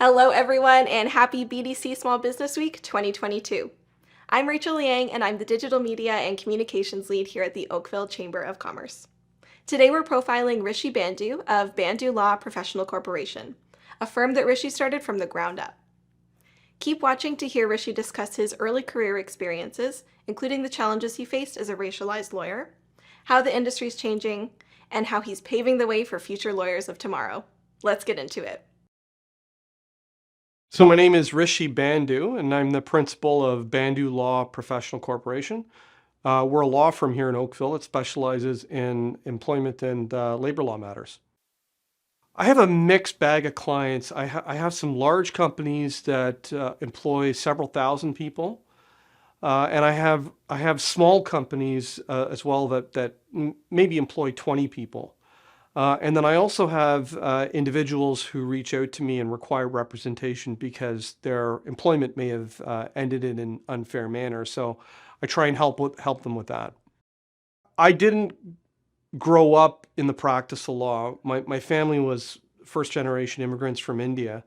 Hello, everyone, and happy BDC Small Business Week 2022. I'm Rachel Liang, and I'm the Digital Media and Communications Lead here at the Oakville Chamber of Commerce. Today, we're profiling Rishi Bandhu of Bandhu Law Professional Corporation, a firm that Rishi started from the ground up. Keep watching to hear Rishi discuss his early career experiences, including the challenges he faced as a racialized lawyer, how the industry's changing, and how he's paving the way for future lawyers of tomorrow. Let's get into it. So my name is Rishi Bandhu, and I'm the principal of Bandhu Law Professional Corporation. We're a law firm here in Oakville that specializes in employment and labor law matters. I have a mixed bag of clients. I have some large companies that employ several thousand people, and I have small companies as well that maybe employ 20 people. And then I also have individuals who reach out to me and require representation because their employment may have ended in an unfair manner. So I try and help them with that. I didn't grow up in the practice of law. My family was first generation immigrants from India.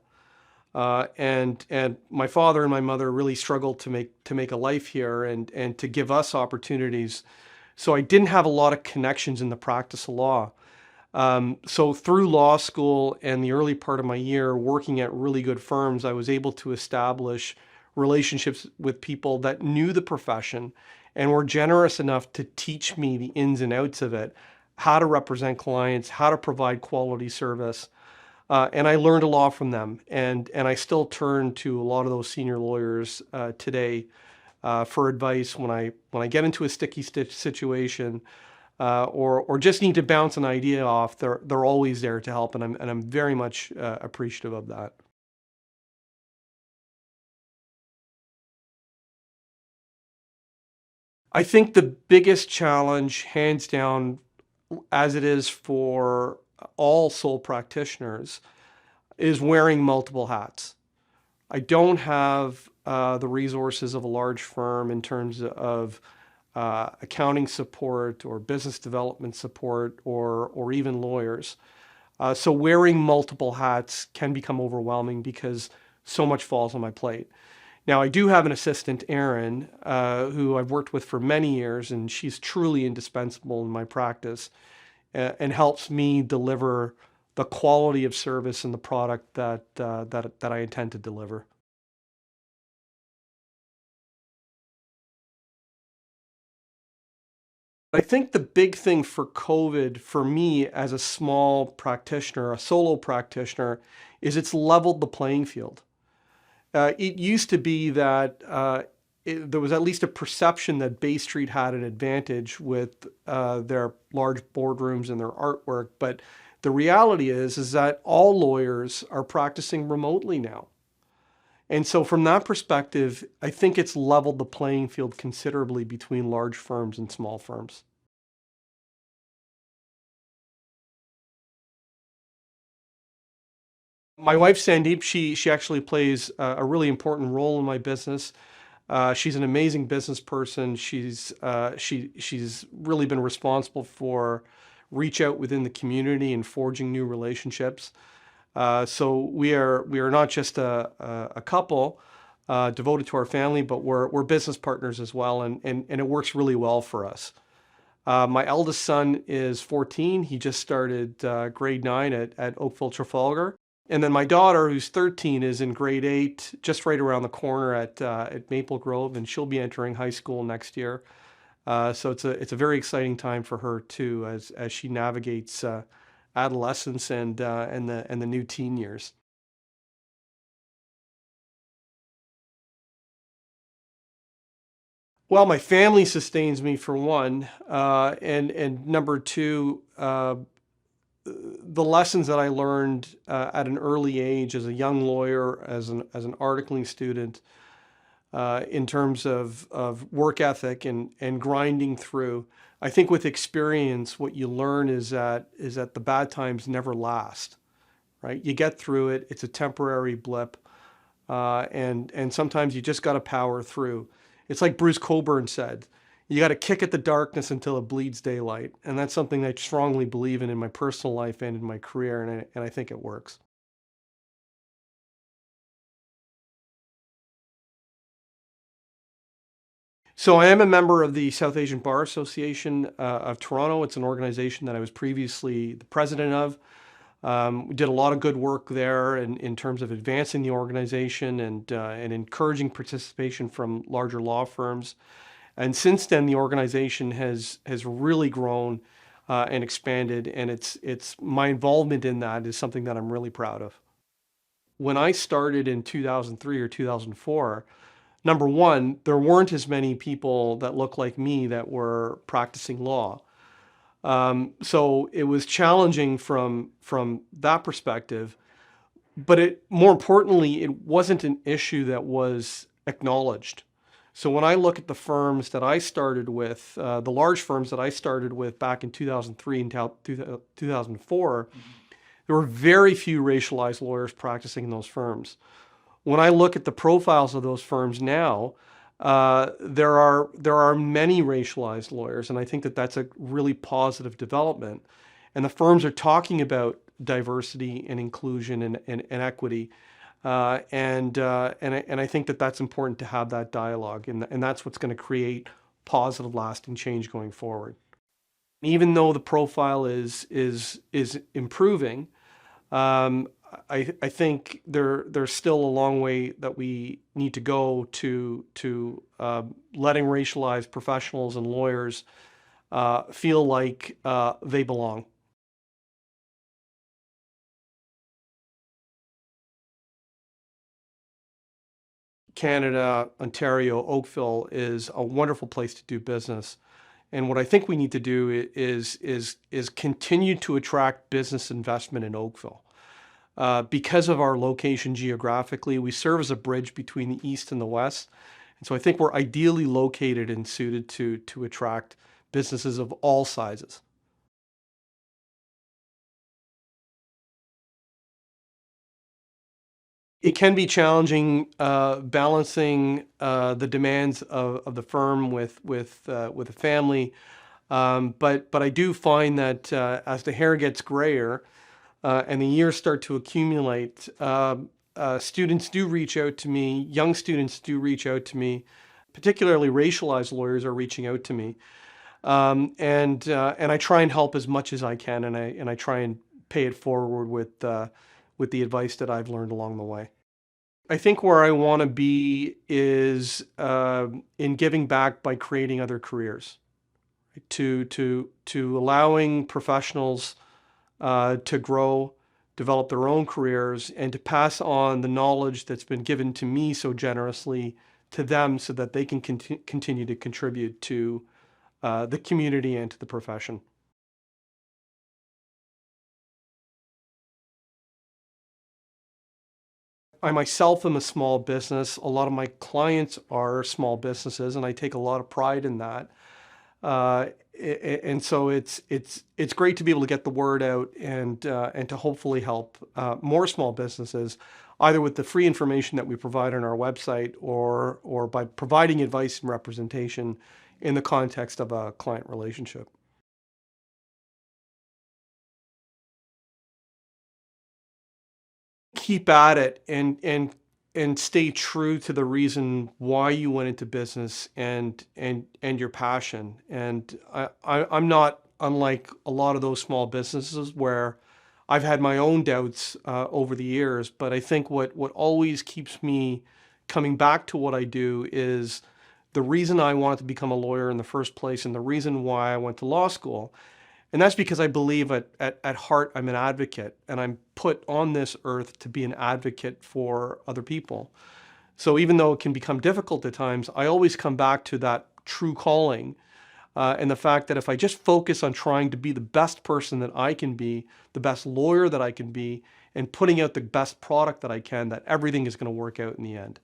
And my father and my mother really struggled to make a life here and to give us opportunities. So I didn't have a lot of connections in the practice of law. So through law school and the early part of my year working at really good firms, I was able to establish relationships with people that knew the profession and were generous enough to teach me the ins and outs of it, how to represent clients, how to provide quality service. And I learned a lot from them. And I still turn to a lot of those senior lawyers today for advice when I get into a sticky situation or just need to bounce an idea off. They're always there to help, and I'm very much appreciative of that. I think the biggest challenge, hands down, as it is for all sole practitioners, is wearing multiple hats. I don't have the resources of a large firm in terms of accounting support or business development support or even lawyers. So wearing multiple hats can become overwhelming because so much falls on my plate. Now, I do have an assistant, Erin, who I've worked with for many years, and she's truly indispensable in my practice and helps me deliver the quality of service and the product that I intend to deliver. I think the big thing for COVID for me as a small practitioner, a solo practitioner, is it's leveled the playing field. It used to be that there was at least a perception that Bay Street had an advantage with their large boardrooms and their artwork, but the reality is that all lawyers are practicing remotely now. And so from that perspective, I think it's leveled the playing field considerably between large firms and small firms. My wife, Sandeep, she actually plays a really important role in my business. She's an amazing business person. She's really been responsible for reach out within the community and forging new relationships. So we are not just a couple devoted to our family, but we're business partners as well, and it works really well for us. My eldest son is 14. He just started grade 9 at Oakville Trafalgar. And then my daughter, who's 13, is in grade 8, just right around the corner at Maple Grove, and she'll be entering high school next year. So it's a very exciting time for her too, as she navigates adolescence and the new teen years. Well, my family sustains me for one, and number two, the lessons that I learned at an early age as a young lawyer, as an articling student, in terms of work ethic and grinding through. I think with experience, what you learn is that the bad times never last, right? You get through it. It's a temporary blip, and sometimes you just got to power through. It's like Bruce Cockburn said, you got to kick at the darkness until it bleeds daylight. And that's something I strongly believe in my personal life and in my career, and I think it works. So I am a member of the South Asian Bar Association of Toronto. It's an organization that I was previously the president of. We did a lot of good work there in terms of advancing the organization and encouraging participation from larger law firms. And since then, the organization has really grown and expanded, and it's my involvement in that is something that I'm really proud of. When I started in 2003 or 2004, number one, there weren't as many people that looked like me that were practicing law. So it was challenging from that perspective, but more importantly, it wasn't an issue that was acknowledged. So when I look at the firms that I started with, the large firms that I started with back in 2003 until 2004, there were very few racialized lawyers practicing in those firms. When I look at the profiles of those firms now, there are many racialized lawyers, and I think that that's a really positive development. And the firms are talking about diversity and inclusion and equity, and I think that that's important to have that dialogue, and that's what's going to create positive, lasting change going forward. Even though the profile is improving, um, I think there's still a long way that we need to go to letting racialized professionals and lawyers feel like they belong. Canada, Ontario, Oakville is a wonderful place to do business. And what I think we need to do is continue to attract business investment in Oakville. Because of our location geographically, we serve as a bridge between the East and the West. And so I think we're ideally located and suited to attract businesses of all sizes. It can be challenging balancing the demands of the firm with a family, but I do find that as the hair gets grayer and the years start to accumulate, students do reach out to me. Young students do reach out to me, particularly racialized lawyers are reaching out to me, and I try and help as much as I can, and I try and pay it forward with the advice that I've learned along the way. I think where I want to be is in giving back by creating other careers, to allowing professionals to grow, develop their own careers, and to pass on the knowledge that's been given to me so generously to them so that they can continue to contribute to the community and to the profession. I myself am a small business. A lot of my clients are small businesses, and I take a lot of pride in that. And so it's great to be able to get the word out and to hopefully help more small businesses, either with the free information that we provide on our website or by providing advice and representation in the context of a client relationship. Keep at it and stay true to the reason why you went into business and your passion. And I'm not unlike a lot of those small businesses where I've had my own doubts over the years, but I think what always keeps me coming back to what I do is the reason I wanted to become a lawyer in the first place and the reason why I went to law school. And that's because I believe at heart I'm an advocate, and I'm put on this earth to be an advocate for other people. So even though it can become difficult at times, I always come back to that true calling, and the fact that if I just focus on trying to be the best person that I can be, the best lawyer that I can be, and putting out the best product that I can, that everything is going to work out in the end.